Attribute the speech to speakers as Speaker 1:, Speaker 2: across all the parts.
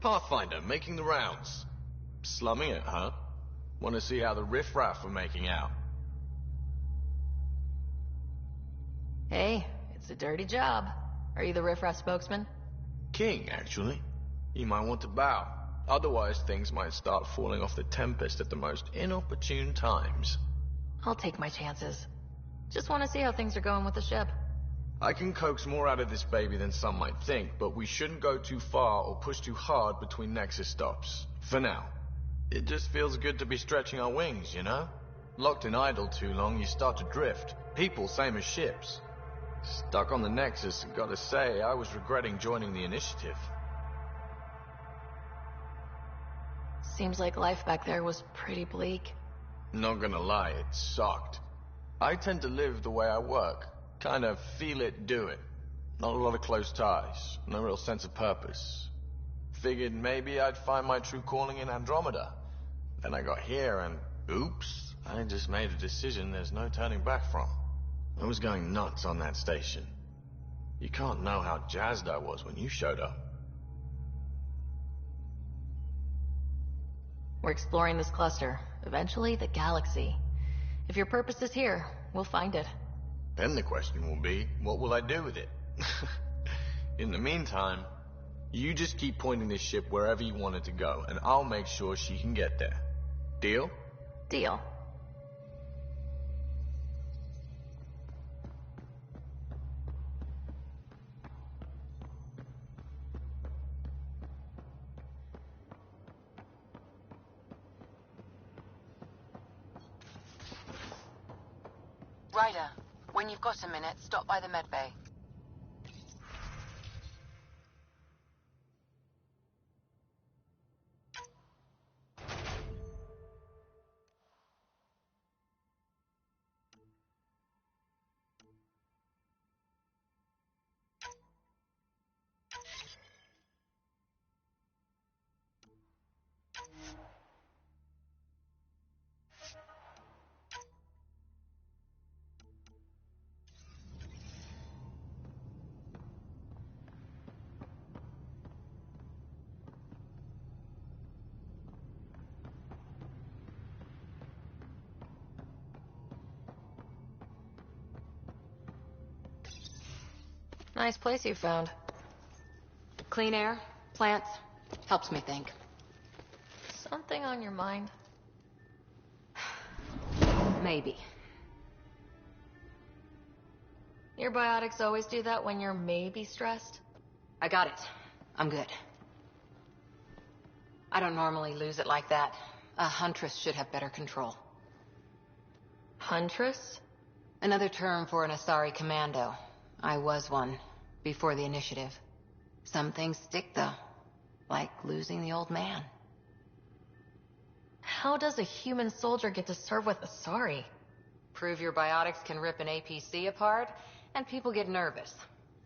Speaker 1: Pathfinder, making the rounds. Slumming it, huh? Want to see how the riffraff are making out?
Speaker 2: Hey, it's a dirty job. Are you the riffraff spokesman?
Speaker 1: King, actually. You might want to bow. Otherwise, things might start falling off the Tempest at the most inopportune times.
Speaker 2: I'll take my chances. Just want to see how things are going with the ship.
Speaker 1: I can coax more out of this baby than some might think, but we shouldn't go too far or push too hard between Nexus stops. For now. It just feels good to be stretching our wings, you know? Locked in idle too long, you start to drift. People, same as ships. Stuck on the Nexus, and gotta say, I was regretting joining the Initiative.
Speaker 2: Seems like life back there was pretty bleak.
Speaker 1: Not gonna lie, it sucked. I tend to live the way I work. Kind of feel it, do it. Not a lot of close ties, no real sense of purpose. Figured maybe I'd find my true calling in Andromeda. Then I got here and, oops, I just made a decision there's no turning back from. I was going nuts on that station. You can't know how jazzed I was when you showed up.
Speaker 2: We're exploring this cluster, eventually the galaxy. If your purpose is here, we'll find it.
Speaker 1: Then the question will be, what will I do with it? In the meantime, you just keep pointing this ship wherever you want it to go, and I'll make sure she can get there. Deal?
Speaker 2: Deal.
Speaker 3: Ryder, when you've got a minute, stop by the medbay.
Speaker 2: Nice place you found.
Speaker 3: Clean air, plants, helps me think.
Speaker 2: Something on your mind?
Speaker 3: Maybe.
Speaker 2: Your biotics always do that when you're maybe stressed?
Speaker 3: I got it. I'm good. I don't normally lose it like that. A huntress should have better control.
Speaker 2: Huntress?
Speaker 3: Another term for an Asari commando. I was one, before the Initiative. Some things stick, though. Like losing the old man.
Speaker 2: How does a human soldier get to serve with Asari?
Speaker 3: Prove your biotics can rip an APC apart, and people get nervous.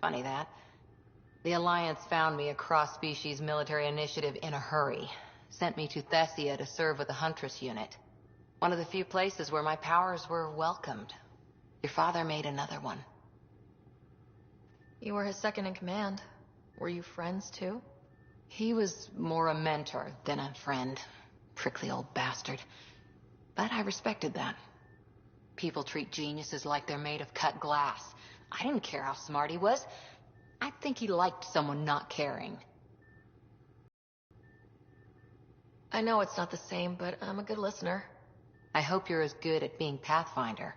Speaker 3: Funny that. The Alliance found me a cross-species military initiative in a hurry. Sent me to Heya to serve with the Huntress unit. One of the few places where my powers were welcomed. Your father made another one.
Speaker 2: You were his second in command. Were you friends, too?
Speaker 3: He was more a mentor than a friend. Prickly old bastard. But I respected that. People treat geniuses like they're made of cut glass. I didn't care how smart he was. I think he liked someone not caring.
Speaker 2: I know it's not the same, but I'm a good listener.
Speaker 3: I hope you're as good at being Pathfinder.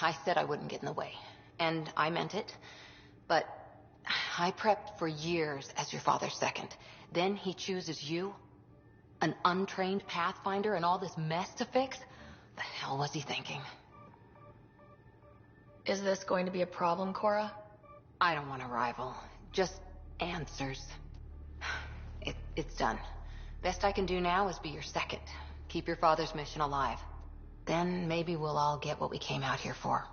Speaker 3: I said I wouldn't get in the way. And I meant it. But I prepped for years as your father's second. Then he chooses you? An untrained Pathfinder and all this mess to fix? The hell was he thinking?
Speaker 2: Is this going to be a problem, Cora?
Speaker 3: I don't want a rival. Just answers. It's done. Best I can do now is be your second. Keep your father's mission alive. Then maybe we'll all get what we came out here for.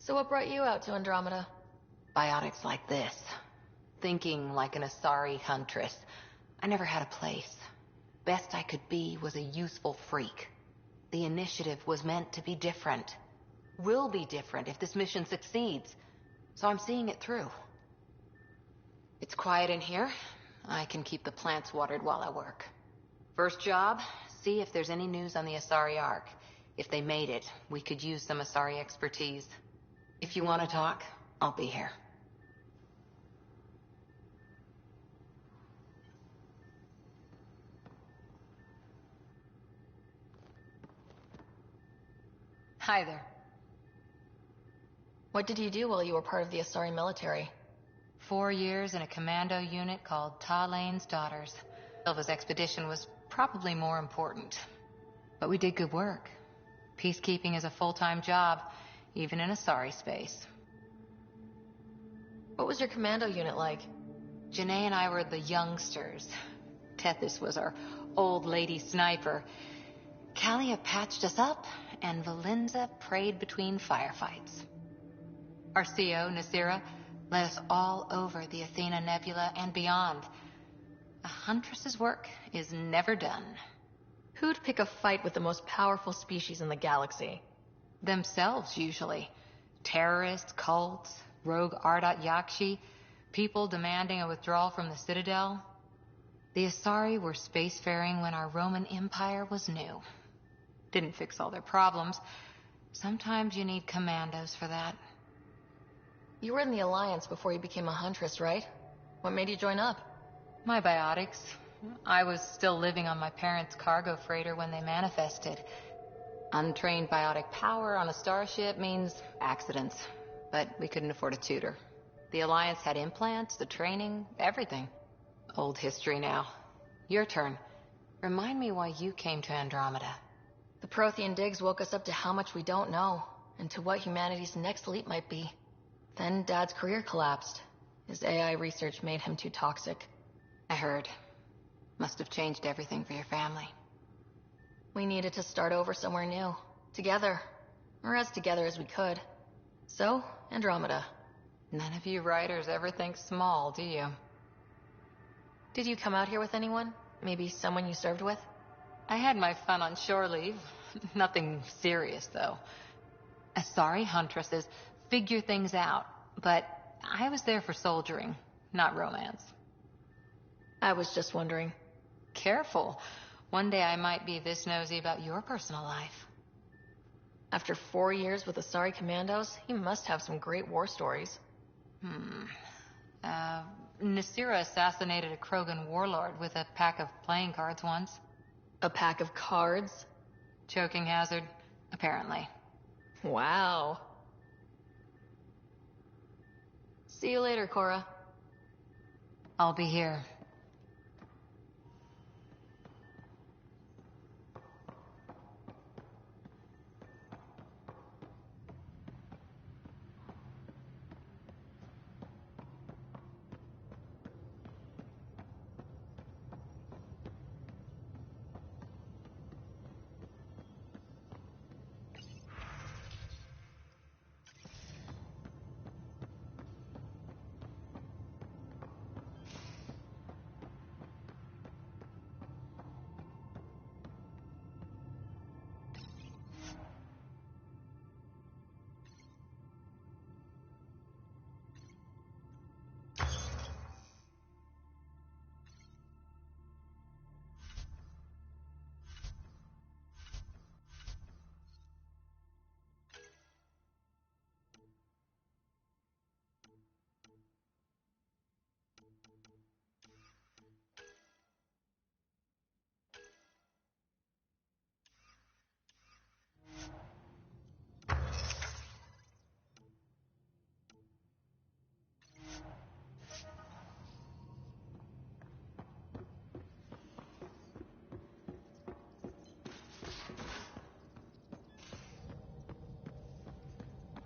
Speaker 2: So what brought you out to Andromeda?
Speaker 3: Biotics like this. Thinking like an Asari huntress. I never had a place. Best I could be was a useful freak. The Initiative was meant to be different. Will be different if this mission succeeds. So I'm seeing it through. It's quiet in here. I can keep the plants watered while I work. First job, see if there's any news on the Asari Ark. If they made it, we could use some Asari expertise. If you want to talk, I'll be here. Hi there.
Speaker 2: What did you do while you were part of the Asari military?
Speaker 3: 4 years in a commando unit called Talane's Daughters. Silva's expedition was probably more important. But we did good work. Peacekeeping is a full-time job, even in Asari space.
Speaker 2: What was your commando unit like?
Speaker 3: Janae and I were the youngsters. Tethys was our old lady sniper. Kalia patched us up, and Valenza prayed between firefights. Our CO, Nasira, led us all over the Athena Nebula and beyond. A huntress's work is never done.
Speaker 2: Who'd pick a fight with the most powerful species in the galaxy?
Speaker 3: Themselves, usually. Terrorists, cults, rogue Ardat Yakshi, people demanding a withdrawal from the Citadel. The Asari were spacefaring when our Roman Empire was new. Didn't fix all their problems. Sometimes you need commandos for that.
Speaker 2: You were in the Alliance before you became a huntress, right? What made you join up?
Speaker 3: My biotics. I was still living on my parents' cargo freighter when they manifested. Untrained biotic power on a starship means accidents. But we couldn't afford a tutor. The Alliance had implants, the training, everything. Old history now. Your turn. Remind me why you came to Andromeda.
Speaker 2: The Prothean digs woke us up to how much we don't know, and to what humanity's next leap might be. Then Dad's career collapsed. His AI research made him too toxic.
Speaker 3: I heard. Must have changed everything for your family.
Speaker 2: We needed to start over somewhere new. Together. Or as together as we could. So, Andromeda.
Speaker 3: None of you writers ever think small, do you?
Speaker 2: Did you come out here with anyone? Maybe someone you served with?
Speaker 3: I had my fun on shore leave. Nothing serious, though. Asari huntresses figure things out, but I was there for soldiering, not romance.
Speaker 2: I was just wondering.
Speaker 3: Careful. One day I might be this nosy about your personal life.
Speaker 2: After 4 years with Asari commandos, he must have some great war stories.
Speaker 3: Nasira assassinated a Krogan warlord with a pack of playing cards once.
Speaker 2: A pack of cards?
Speaker 3: Choking hazard, apparently.
Speaker 2: Wow. See you later, Cora.
Speaker 3: I'll be here.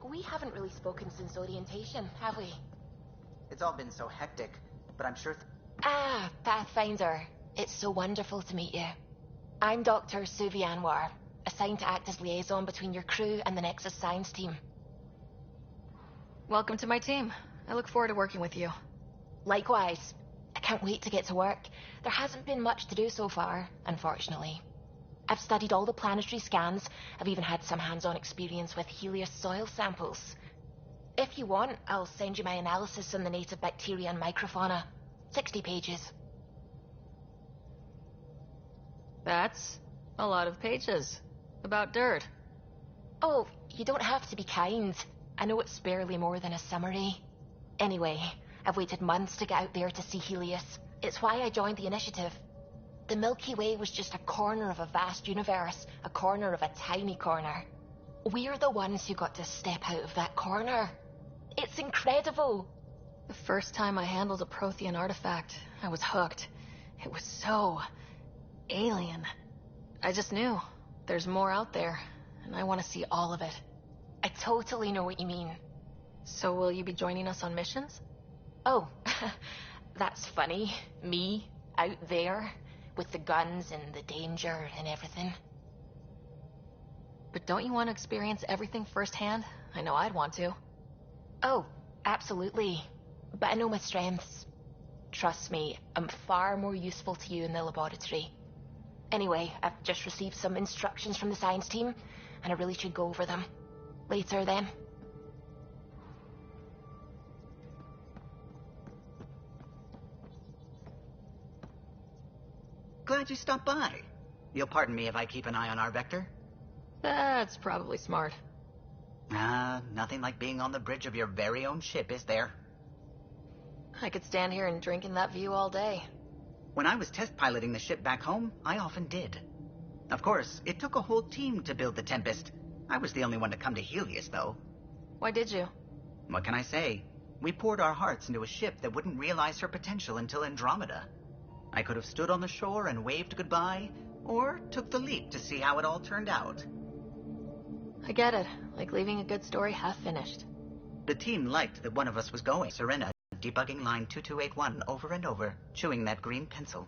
Speaker 4: We haven't really spoken since orientation, have we?
Speaker 5: It's all been so hectic, but I'm sure...
Speaker 4: Pathfinder. It's so wonderful to meet you. I'm Dr. Suvi Anwar, assigned to act as liaison between your crew and the Nexus Science team.
Speaker 2: Welcome to my team. I look forward to working with you.
Speaker 4: Likewise. I can't wait to get to work. There hasn't been much to do so far, unfortunately. I've studied all the planetary scans. I've even had some hands-on experience with Helios soil samples. If you want, I'll send you my analysis on the native bacteria and microfauna. 60 pages.
Speaker 2: That's a lot of pages. About dirt.
Speaker 4: Oh, you don't have to be kind. I know it's barely more than a summary. Anyway, I've waited months to get out there to see Helios. It's why I joined the initiative. The Milky Way was just a corner of a vast universe, a corner of a tiny corner. We're the ones who got to step out of that corner. It's incredible.
Speaker 2: The first time I handled a Prothean artifact, I was hooked. It was so alien. I just knew there's more out there, and I want to see all of it.
Speaker 4: I totally know what you mean.
Speaker 2: So will you be joining us on missions?
Speaker 4: Oh, that's funny. Me, out there, with the guns and the danger and everything.
Speaker 2: But don't you want to experience everything firsthand? I know I'd want to.
Speaker 4: Oh, absolutely. But I know my strengths. Trust me, I'm far more useful to you in the laboratory. Anyway, I've just received some instructions from the science team, and I really should go over them. Later, then.
Speaker 5: Glad you stopped by. You'll pardon me if I keep an eye on our vector?
Speaker 2: That's probably smart.
Speaker 5: Nothing like being on the bridge of your very own ship, is there?
Speaker 2: I could stand here and drink in that view all day.
Speaker 5: When I was test piloting the ship back home, I often did. Of course, it took a whole team to build the Tempest. I was the only one to come to Helios, though.
Speaker 2: Why did you?
Speaker 5: What can I say? We poured our hearts into a ship that wouldn't realize her potential until Andromeda. I could have stood on the shore and waved goodbye, or took the leap to see how it all turned out.
Speaker 2: I get it. Like leaving a good story half finished.
Speaker 5: The team liked that one of us was going. Serena debugging line 2281 over and over, chewing that green pencil.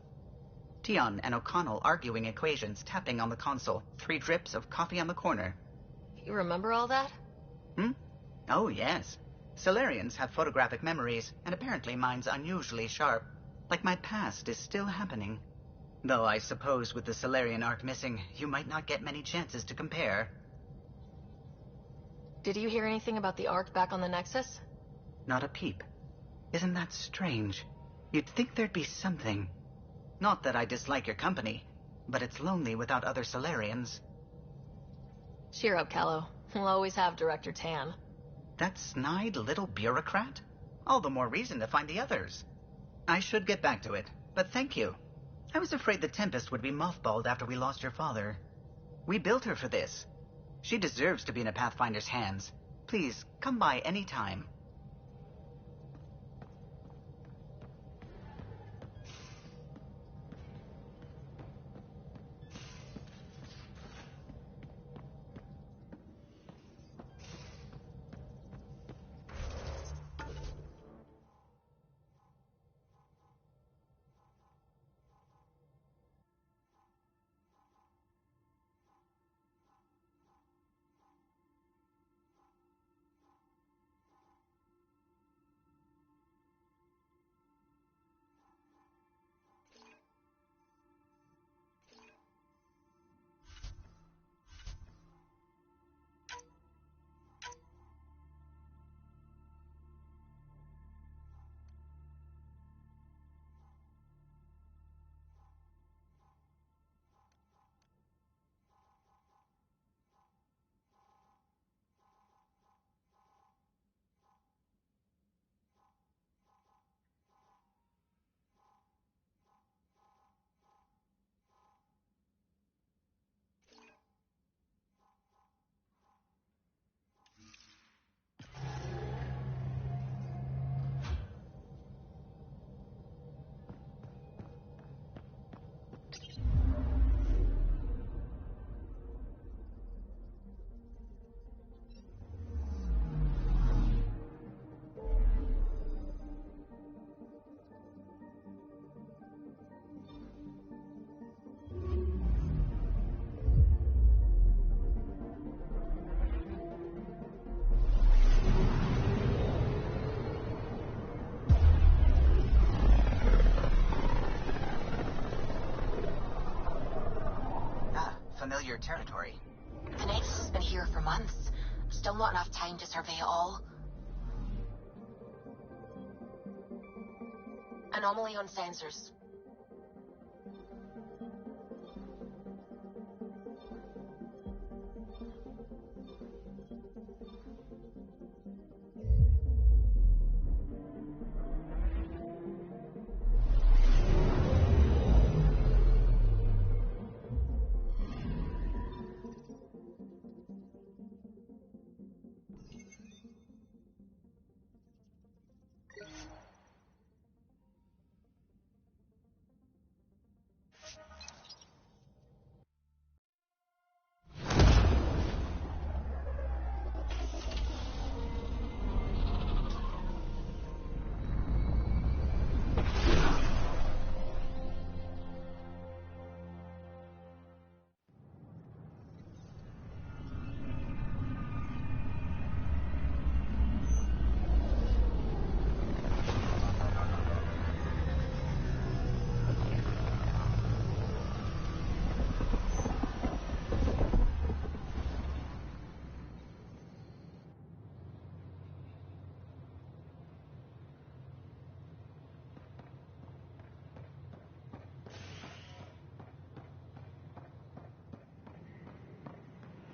Speaker 5: Tion and O'Connell arguing equations, tapping on the console, 3 drips of coffee on the corner.
Speaker 2: You remember all that?
Speaker 5: Oh, yes. Solarians have photographic memories, and apparently mine's unusually sharp. Like my past is still happening. Though I suppose with the Solarian arc missing, you might not get many chances to compare.
Speaker 2: Did you hear anything about the Ark back on the Nexus?
Speaker 5: Not a peep. Isn't that strange? You'd think there'd be something. Not that I dislike your company, but it's lonely without other Solarians.
Speaker 2: Cheer up, Callow. We'll always have Director Tan.
Speaker 5: That snide little bureaucrat? All the more reason to find the others. I should get back to it, but thank you. I was afraid the Tempest would be mothballed after we lost your father. We built her for this. She deserves to be in a Pathfinder's hands. Please, come by any time. Familiar territory.
Speaker 4: The Nexus has been here for months. Still not enough time to survey it all. Anomaly on sensors.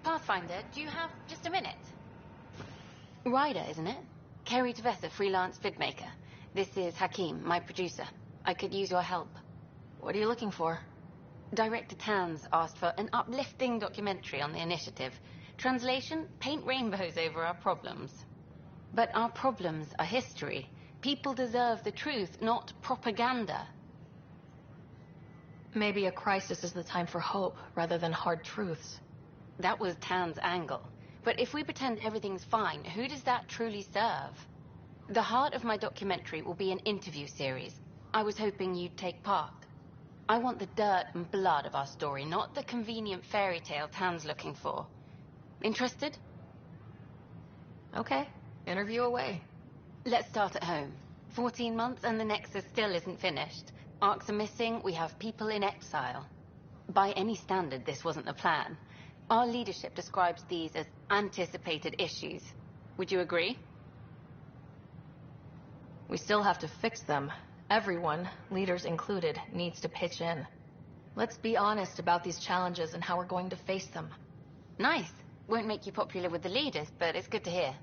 Speaker 3: Pathfinder, do you have just a minute? Ryder, isn't it? Kerry Tavessa, freelance vidmaker. This is Hakim, my producer. I could use your help.
Speaker 2: What are you looking for?
Speaker 3: Director Tans asked for an uplifting documentary on the initiative. Translation, paint rainbows over our problems. But our problems are history. People deserve the truth, not propaganda.
Speaker 2: Maybe a crisis is the time for hope rather than hard truths.
Speaker 3: That was Tan's angle. But if we pretend everything's fine, who does that truly serve? The heart of my documentary will be an interview series. I was hoping you'd take part. I want the dirt and blood of our story, not the convenient fairy tale Tan's looking for. Interested?
Speaker 2: Okay, interview away.
Speaker 3: Let's start at home. 14 months and the Nexus still isn't finished. Arcs are missing, we have people in exile. By any standard, this wasn't the plan. Our leadership describes these as anticipated issues. Would you agree?
Speaker 2: We still have to fix them. Everyone, leaders included, needs to pitch in. Let's be honest about these challenges and how we're going to face them.
Speaker 3: Nice. Won't make you popular with the leaders, but it's good to hear.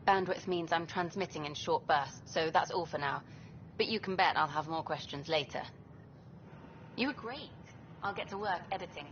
Speaker 3: Bandwidth means I'm transmitting in short bursts, so that's all for now. But you can bet I'll have more questions later. You were great. I'll get to work editing.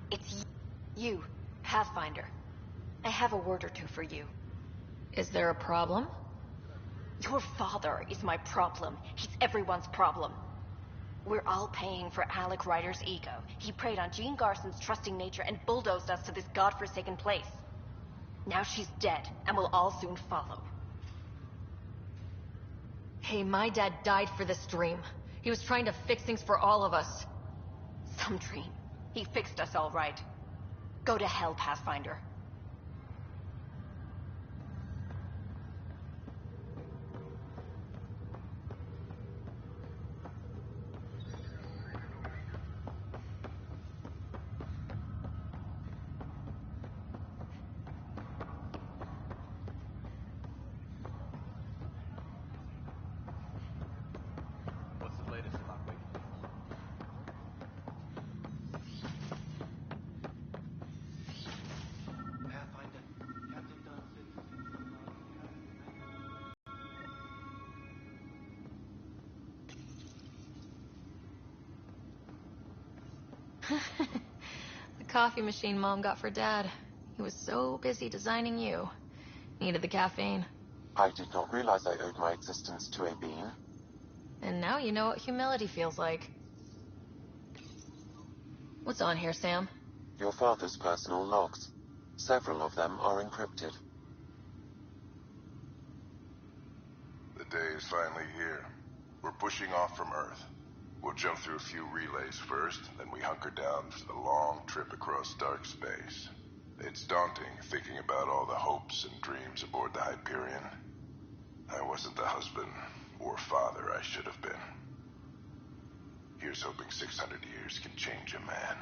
Speaker 4: It's you, Pathfinder. I have a word or two for you.
Speaker 2: Is there a problem?
Speaker 4: Your father is my problem. He's everyone's problem. We're all paying for Alec Ryder's ego. He preyed on Jean Garson's trusting nature and bulldozed us to this godforsaken place. Now she's dead, and we'll all soon follow.
Speaker 2: Hey, my dad died for this dream. He was trying to fix things for all of us.
Speaker 4: Some dream. He fixed us all right. Go to hell, Pathfinder.
Speaker 1: What's the latest about Wake?
Speaker 2: The coffee machine Mom got for Dad. He was so busy designing you. Needed the caffeine.
Speaker 6: I did not realize I owed my existence to a bean.
Speaker 2: And now you know what humility feels like. What's on here, Sam?
Speaker 6: Your father's personal logs. Several of them are encrypted.
Speaker 7: The day is finally here. We're pushing off from Earth. We'll jump through a few relays first, then we hunker down for the long trip across dark space. It's daunting thinking about all the hopes and dreams aboard the Hyperion. I wasn't the husband or father I should have been. Here's hoping 600 years can change a man.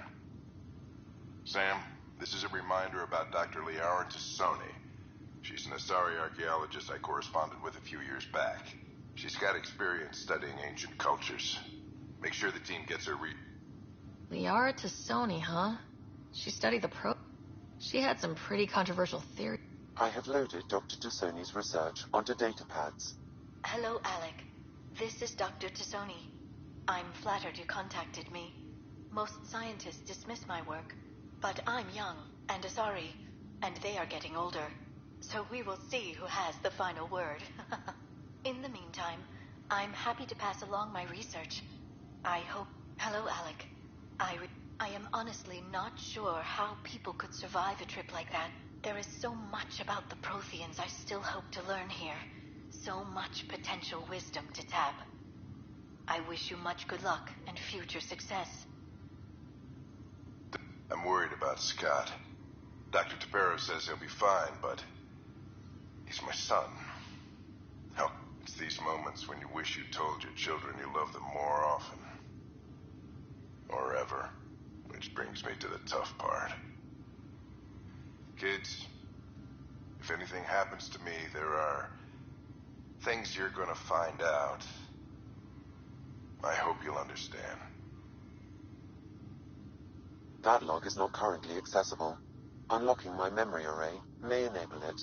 Speaker 7: Sam, this is a reminder about Dr. Liara Tassoni. She's an Asari archaeologist I corresponded with a few years back. She's got experience studying ancient cultures. Make sure the team gets her
Speaker 2: Liara Tassoni, huh? She studied the She had some pretty controversial theories.
Speaker 6: I have loaded Dr. Tassoni's research onto datapads.
Speaker 8: Hello, Alec. This is Dr. Tassoni. I'm flattered you contacted me. Most scientists dismiss my work, but I'm young and Asari, and they are getting older. So we will see who has the final word. In the meantime, I'm happy to pass along my research. I hope... Hello, Alec. I am honestly not sure how people could survive a trip like that. There is so much about the Protheans I still hope to learn here. So much potential wisdom to tap. I wish you much good luck and future success.
Speaker 7: I'm worried about Scott. Dr. Tapero says he'll be fine, but he's my son. Hell, it's these moments when you wish you told your children you love them more often. Or ever. Which brings me to the tough part. Kids, if anything happens to me, there are things you're gonna find out. I hope you'll understand.
Speaker 6: That log is not currently accessible. Unlocking my memory array may enable it.